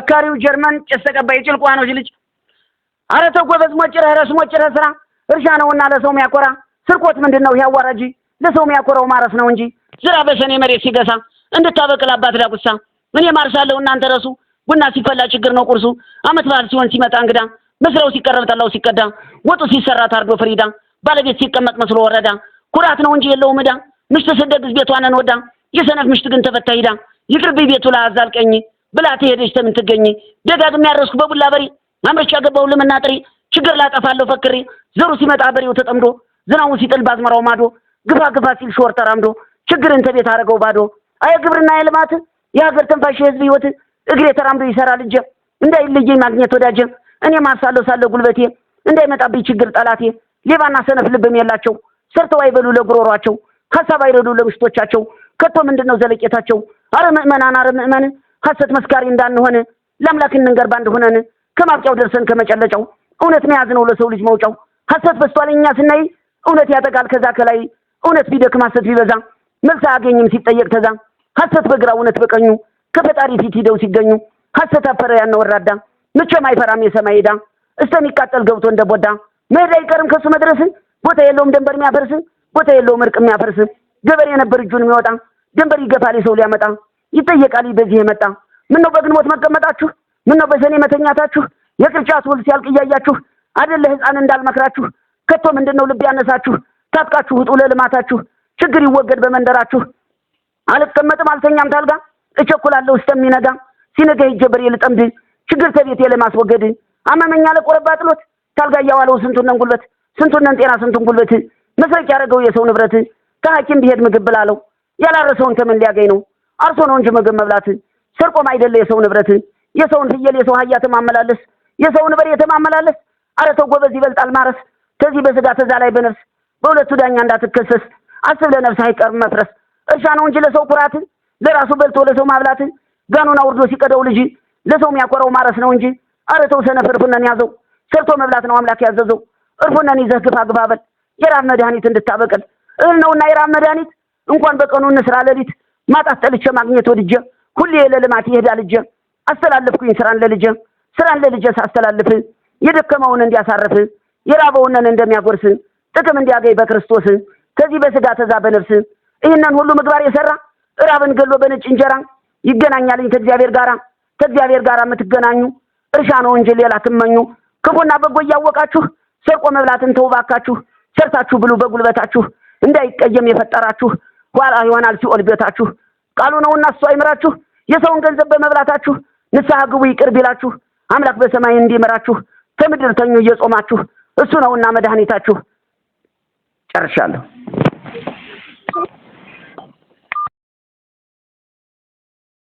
መካሪው ጀርመን ጭስ ተቀባይ ጭልቋኖች ልጅ አረ ተው ጎበዝ ሞጭረህ ረስ ሞጭረህ ስራ እርሻ ነውና ለሰው የሚያኮራ ስርቆት ምንድነው ያዋራጂ ለሰው የሚያኮራው ማረስ ነው እንጂ ዝራ በሰኔ መሬት ሲገሳ እንድታበቅል አባት ዳቁሳ ምን የማርሳለው እናንተ ረሱ ቡና ሲፈላ ችግር ነው ቁርሱ አመት በዓል ሲሆን ሲመጣ እንግዳ መስራው ሲቀርብ ጠላው ሲቀዳ ወጡ ሲሰራ ታርዶ ፍሪዳ ባለቤት ሲቀመጥ መስሎ ወረዳ ኩራት ነው እንጂ የለው ምዳ ምሽት ስደግስ ቤቷን ወዳ የሰነፍ ምሽት ግን ተፈታ ሂዳ ይቅርብኝ ቤቱ ላዛልቀኝ ብላ ትሄደሽ ተምን ትገኝ ደጋግም ያረስኩ በቡላ በሪ ማምረቻ ገባው ለምናጥሪ ችግር ላጠፋለሁ ፈክሪ ዘሩ ሲመጣ በሪው ተጠምዶ ዝናው ሲጥል ባዝመራው ማዶ ግፋ ግፋ ሲል ሾር ተራምዶ ችግርን ተቤት አረገው ባዶ አየ ግብርና የልማት የሀገር ተንፋሽ ህዝብ ህይወት እግሬ ተራምዶ ይሰራል እጄ እንዳይልየኝ ማግኘት ወዳጀ እኔ ማርሳለሁ ሳለ ጉልበቴ እንዳይመጣብኝ ችግር ጠላቴ ሌባና ሰነፍ ልብም የላቸው ሰርተው አይበሉ ለጉሮሯቸው ሐሳብ አይረዱ ለምሽቶቻቸው ከቶ ምንድነው ዘለቄታቸው አረ ምእመን ሐሰት መስካሪ እንዳንሆን ለአምላክ እንንገር ባንድ ሆነን ከማብቂያው ደርሰን ከመጨለጫው እውነት መያዝ ነው ለሰው ልጅ መውጫው ሐሰት በስቷልኛ ስናይ እውነት ያጠቃል ከዛ ከላይ እውነት ቢደክም ሐሰት ቢበዛ መልስ አያገኝም ሲጠየቅ ተዛ ሐሰት በግራ እውነት በቀኙ ከፈጣሪ ፊት ሂደው ሲገኙ ሐሰት አፈረ ያነወራዳ ምቸም አይፈራም የሰማይ ሄዳ እስተሚቃጠል ገብቶ እንደቦዳ መሄድ አይቀርም ከሱ መድረስ ቦታ የለውም ደንበር የሚያፈርስ ቦታ የለውም እርቅ የሚያፈርስ ገበሬ ነበር እጁን የሚወጣ ደንበር ይገፋል ሰው ሊያመጣ ይጠየቃል በዚህ የመጣ ምን ነው በግንቦት መቀመጣችሁ ምን ነው በሰኔ መተኛታችሁ የቅርጫት ውል ሲያልቅ እያያችሁ አይደለ ህፃን እንዳልመክራችሁ ከቶ ምንድነው ልብ ያነሳችሁ ታጥቃችሁ ውጡ ለልማታችሁ ችግር ይወገድ በመንደራችሁ አልቀመጥም አልተኛም ታልጋ እቸኩላለሁ እስከሚነጋ ሲነጋ ይጀበር የልጠምድ ችግር ተቤት ለማስወገድ አመመኛ ለቆረባ ጥሎት ታልጋ ያዋለው ስንቱን ጉልበት ስንቱን ጤና ስንቱን ጉልበት መስረቅ ያረገው የሰው ንብረት ከሐኪም ቢሄድ ምግብ ብላለው ያላረሰውን ከምን ሊያገኝ ነው አርሶ ነው እንጂ ምግብ መብላት ሰርቆም አይደለ የሰው ንብረት የሰውን ፍየል የሰው ሀያ ተማመላለስ የሰውን በሬ ተማመላለስ አረ ተው ጎበዝ ይበልጣል ማረስ ከዚህ በስጋ ተዛ ላይ በነፍስ በሁለቱ ዳኛ እንዳትከሰስ አስብ ለነፍስ አይቀርም መፍረስ እርሻ ነው እንጂ ለሰው ኩራት ለራሱ በልቶ ለሰው ማብላት ጋኑን አውርዶ ሲቀደው ልጅ ለሰው የሚያቆረው ማረስ ነው እንጂ አረ ተው ሰነፍ እርፉነን ያዘው ሰርቶ መብላት ነው አምላክ ያዘዘው እርፉነን ይዘህ ግፋ ግባበል የራብ መድኃኒት እንድታበቅል እህል ነውና የራብ መድኃኒት እንኳን በቀኑ እንስራ ለሊት ማጣት ጠልቼ ማግኘት ወድጄ ሁሌ ለልማት ይሄዳል እጄ አስተላልፍኩኝ ስራን ለልጄ ሳስተላልፍ የደከመውን እንዲያሳርፍ የራበውን እንደሚያጎርስ ጥቅም እንዲያገኝ በክርስቶስ ከዚህ በስጋ ተዛ በነፍስ ይህንን ሁሉ ምግባር የሰራ ራብን ገሎ በነጭ እንጀራ ይገናኛልኝ ከእግዚአብሔር ጋር የምትገናኙ እርሻ ነው እንጂ ሌላ ትመኙ ክፉና በጎ እያወቃችሁ ሰርቆ መብላትን ተውባካችሁ ሰርታችሁ ብሉ በጉልበታችሁ እንዳይቀየም የፈጠራችሁ ኋላ ይሆናል ሲኦል ቤታችሁ ቃሉ ነውና እሱ አይምራችሁ የሰውን ገንዘብ በመብላታችሁ ንስሐ ግቡ ይቅር ቢላችሁ አምላክ በሰማይ እንዲመራችሁ ከምድር ተኙ እየጾማችሁ እሱ ነውና መድኃኒታችሁ ጨርሻለሁ